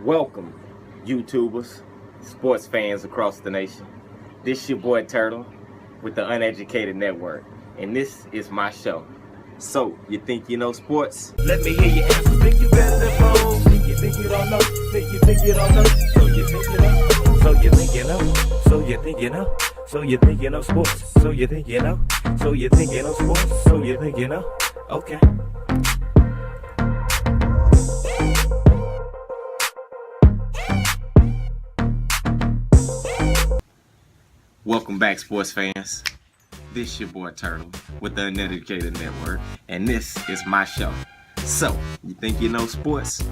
Welcome, YouTubers, sports fans across the nation. This your boy Turtle with the UNeducated Network, and this is my show. So, you think you know sports? Let me hear you answer. Think you better than pros? Think you don't know? Think you don't know? So you think you know? So you think you know? So you think you know? So you think you know sports? So you think you know? So you think you know sports? So you think you know? Okay. Welcome back, sports fans. This your boy Turtle with the UNeducated Network, and this is my show. So, you think you know sports?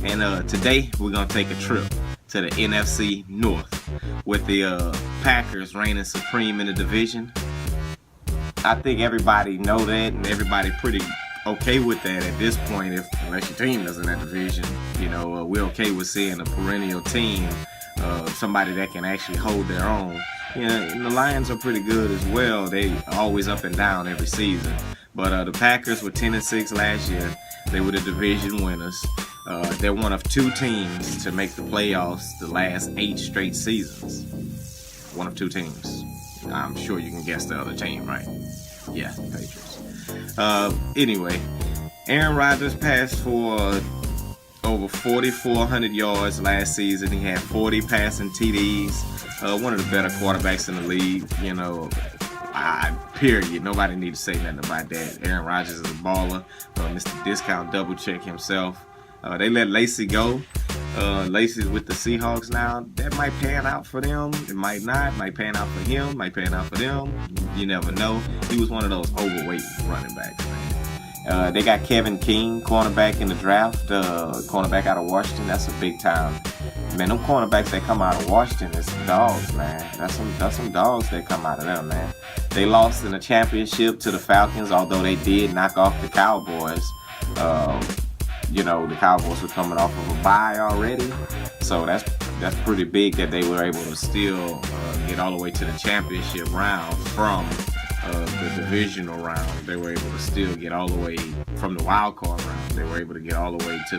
And today we're gonna take a trip to the NFC North with the Packers reigning supreme in the division. I think everybody know that, and everybody pretty okay with that at this point. Unless your team is in that division, we're okay with seeing a perennial team, somebody that can actually hold their own. And the Lions are pretty good as well. They always up and down every season. But the Packers were 10-6 last year. They were the division winners. They're one of two teams to make the playoffs the last 8 straight seasons. One of two teams. I'm sure you can guess the other team, right? Yeah, the Patriots. Anyway, Aaron Rodgers passed for over 4,400 yards last season. He had 40 passing TDs. One of the better quarterbacks in the league, period. Nobody need to say nothing about that. Aaron Rodgers is a baller. Mr. Discount double check himself. They let Lacey go. Lacey's with the Seahawks now. That might pan out for them. It might not. Might pan out for him. Might pan out for them. You never know. He was one of those overweight running backs, man. They got Kevin King, cornerback in the draft. Cornerback out of Washington. That's a big time. Man, them cornerbacks that come out of Washington is some dogs, man. That's some dogs that come out of them, man. They lost in the championship to the Falcons, although they did knock off the Cowboys. The Cowboys were coming off of a bye already, so that's pretty big that they were able to still get all the way to the championship round from the divisional round. They were able to still get all the way from the wild card round. They were able to get all the way to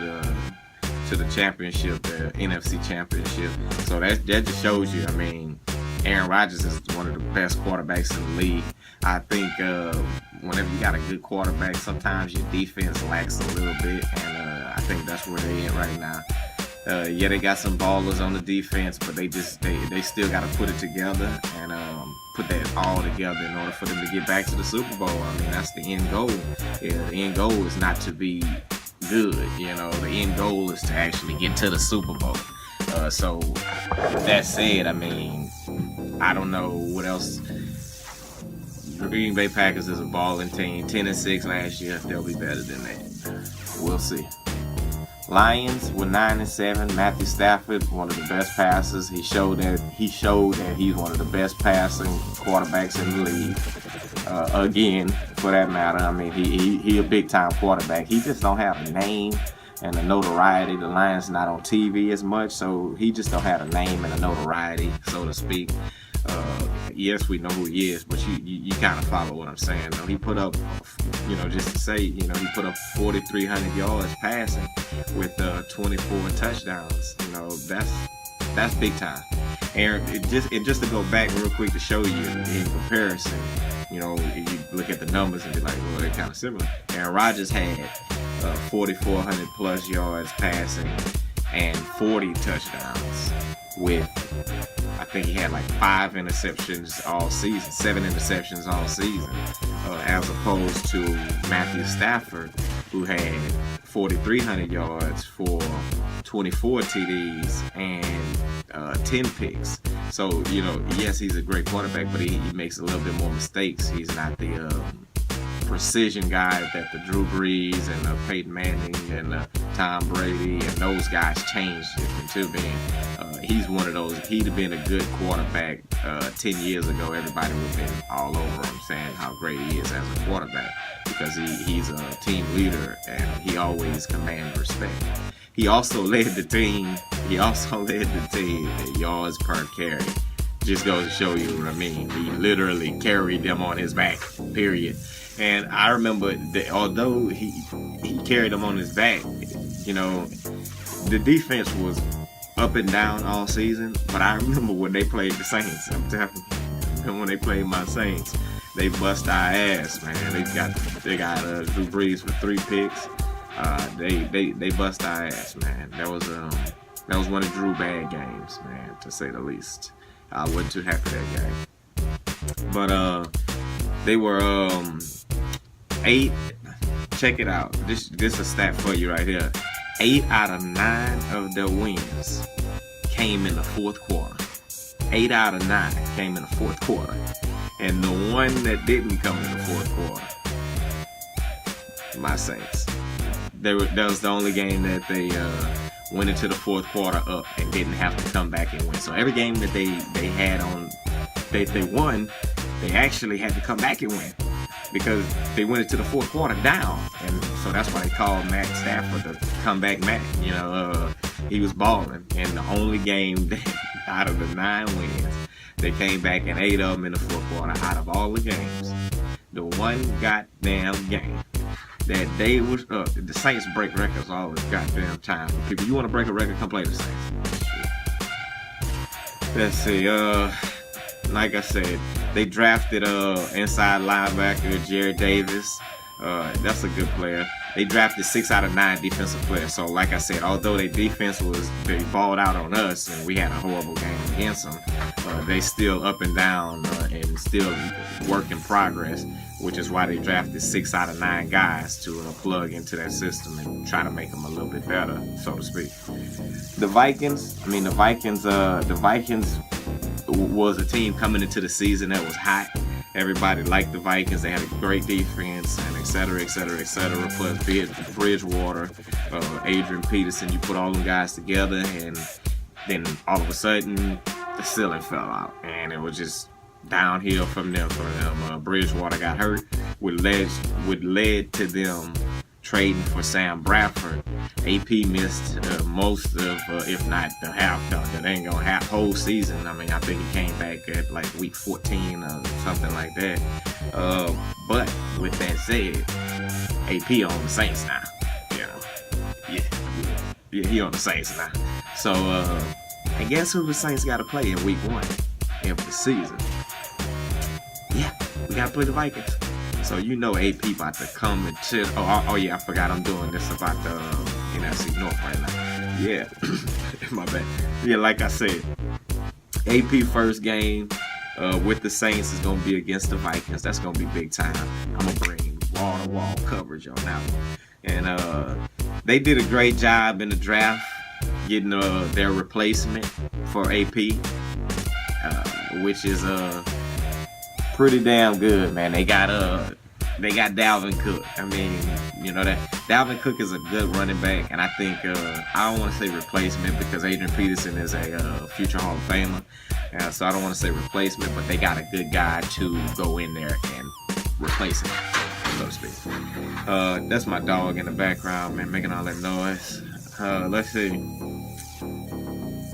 the championship, the NFC championship. So that just shows you. I mean, Aaron Rodgers is one of the best quarterbacks in the league. I think whenever you got a good quarterback, sometimes your defense lacks a little bit, and I think that's where they're at right now. They got some ballers on the defense, but they still got to put it together and put that all together in order for them to get back to the Super Bowl. I mean, that's the end goal. Yeah, the end goal is not to be good. The end goal is to actually get to the Super Bowl. So that said, I mean, I don't know what else. The Green Bay Packers is a balling team. 10-6 last year. They'll be better than that. We'll see. Lions were 9-7. Matthew Stafford, one of the best passers. He showed that he's one of the best passing quarterbacks in the league. Again, for that matter, I mean, he a big time quarterback. He just don't have a name and a notoriety. The Lions not on TV as much, so he just don't have a name and a notoriety, so to speak. Yes, we know who he is, but you kind of follow what I'm saying. He put up, just to say, he put up 4,300 yards passing with 24 touchdowns. That's big time. Aaron, just to go back real quick to show you in comparison, you look at the numbers and be like, well, they're kind of similar. Aaron Rodgers had 4,400 plus yards passing and 40 touchdowns with, I think he had like 5 interceptions all season, 7 interceptions all season, as opposed to Matthew Stafford, who had 4,300 yards for 24 TDs and 10 picks. So, yes, he's a great quarterback, but he makes a little bit more mistakes. He's not the precision guy that the Drew Brees and Peyton Manning and Tom Brady and those guys changed into being. He's one of those. He'd have been a good quarterback 10 years ago. Everybody would have been all over him saying how great he is as a quarterback because he's a team leader and he always commands respect. He also led the team. In yards per carry. Just goes to show you what I mean. He literally carried them on his back. Period. And I remember that although he carried them on his back, the defense was up and down all season, but I remember when they played the Saints. I'm telling you, when they played my Saints, they bust our ass, man. They got Drew Brees with 3 picks. They bust our ass, man. That was one of Drew bad games, man, to say the least. I wasn't too happy that game. But they were 8. Check it out. This is a stat for you right here. 8 out of 9 of their wins came in the fourth quarter. 8 out of 9 came in the fourth quarter. And the one that didn't come in the fourth quarter, my Saints. That was the only game that they went into the fourth quarter up and didn't have to come back and win. So every game that they had they won, they actually had to come back and win, because they went into the fourth quarter down. And so that's why they called Matt Stafford the comeback Matt. You know, he was balling. And the only game that, out of the 9 wins, they came back and 8 of them in the fourth quarter. Out of all the games, the one goddamn game that they was the Saints break records all the goddamn time. People, you want to break a record, come play the Saints. Let's see. Like I said, they drafted inside linebacker Jared Davis. That's a good player. They drafted 6 out of 9 defensive players. So like I said, although their defense they balled out on us and we had a horrible game against them, they still up and down and still work in progress, which is why they drafted 6 out of 9 guys to plug into that system and try to make them a little bit better, so to speak. The Vikings was a team coming into the season that was hot. Everybody liked the Vikings. They had a great defense, and et cetera, et cetera, et cetera. Plus Bridgewater, Adrian Peterson. You put all them guys together, and then all of a sudden, the ceiling fell out, and it was just downhill from them. Bridgewater got hurt, which led to them trading for Sam Bradford. AP missed most of, if not the half, that ain't gonna have whole season. I mean, I think he came back at like week 14 or something like that. But with that said, AP on the Saints now. You know, yeah, he on the Saints now. So, and guess who the Saints got to play in week 1 of the season? Yeah, we got to play the Vikings. So you know AP about to come and chill. Oh yeah, I forgot I'm doing this about the NFC North right now. Yeah, my bad. Yeah, like I said, AP first game with the Saints is going to be against the Vikings. That's going to be big time. I'm going to bring wall-to-wall coverage on that one. And they did a great job in the draft getting their replacement for AP, which is pretty damn good, man. They got Dalvin Cook. I mean, you know that Dalvin Cook is a good running back, and I think I don't want to say replacement because Adrian Peterson is a future Hall of Famer, so I don't want to say replacement, but they got a good guy to go in there and replace him, so to speak. That's my dog in the background, man, making all that noise. Let's see.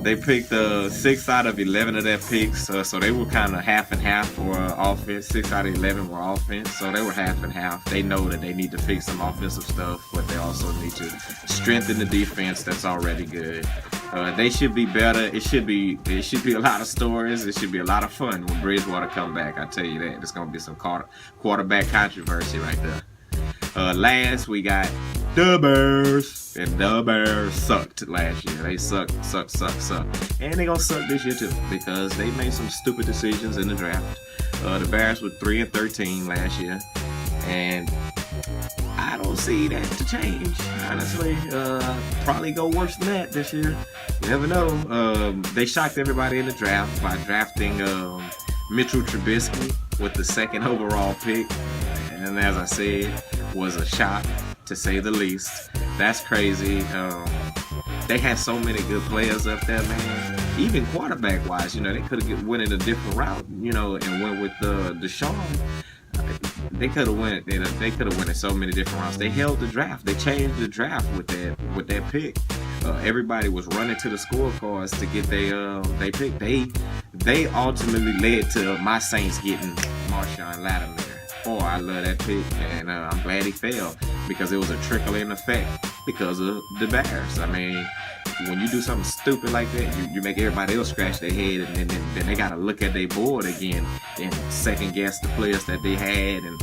They picked 6 out of 11 of their picks, so they were kind of half and half for offense. 6 out of 11 were offense, so they were half and half. They know that they need to fix some offensive stuff, but they also need to strengthen the defense that's already good. They should be better. It should be a lot of stories. It should be a lot of fun when Bridgewater come back. I tell you that. There's gonna be some quarterback controversy right there. Last we got the Bears. And the Bears sucked last year. They sucked. And they gonna suck this year too, because they made some stupid decisions in the draft. The Bears were 3-13 last year, and I don't see that to change, honestly. Probably go worse than that this year. You never know. They shocked everybody in the draft by drafting Mitchell Trubisky with the 2nd overall pick, and as I said, was a shock to say the least. That's crazy. They had so many good players up there, man. Even quarterback-wise, you know, they could have went in a different route, you know, and went with Deshaun. They could have went. They could have went in so many different routes. They held the draft. They changed the draft with that pick. Everybody was running to the scorecards to get they pick. They ultimately led to my Saints getting Marshawn Lattimore. Oh, I love that pick, and I'm glad he fell because it was a trickling effect because of the Bears. I mean, when you do something stupid like that, you make everybody else scratch their head, and then they gotta look at their board again and second guess the players that they had, and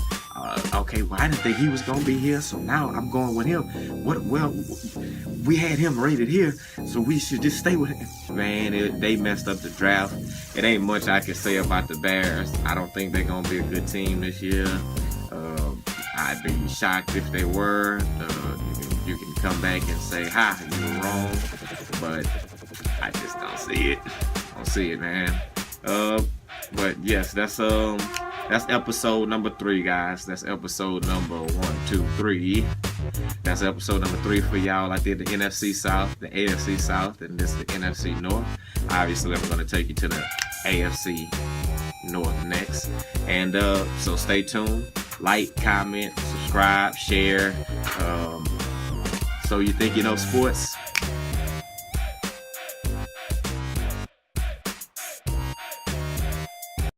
okay, well, I didn't think he was gonna be here, so now I'm going with him. Well, we had him rated here, so we should just stay with him. Man, they messed up the draft. It ain't much I can say about the Bears. I don't think they're gonna be a good team this year. I'd be shocked if they were. You can come back and say, "Ha, you were wrong," but I just don't see it. Don't see it, man. But yes, that's episode number 3, guys. That's episode number 1, 2, 3. That's episode number 3 for y'all. I did the NFC South, the AFC South, and this is the NFC North. Obviously, I'm going to take you to the AFC North next. And so stay tuned. Like, comment, subscribe, share. So you think you know sports?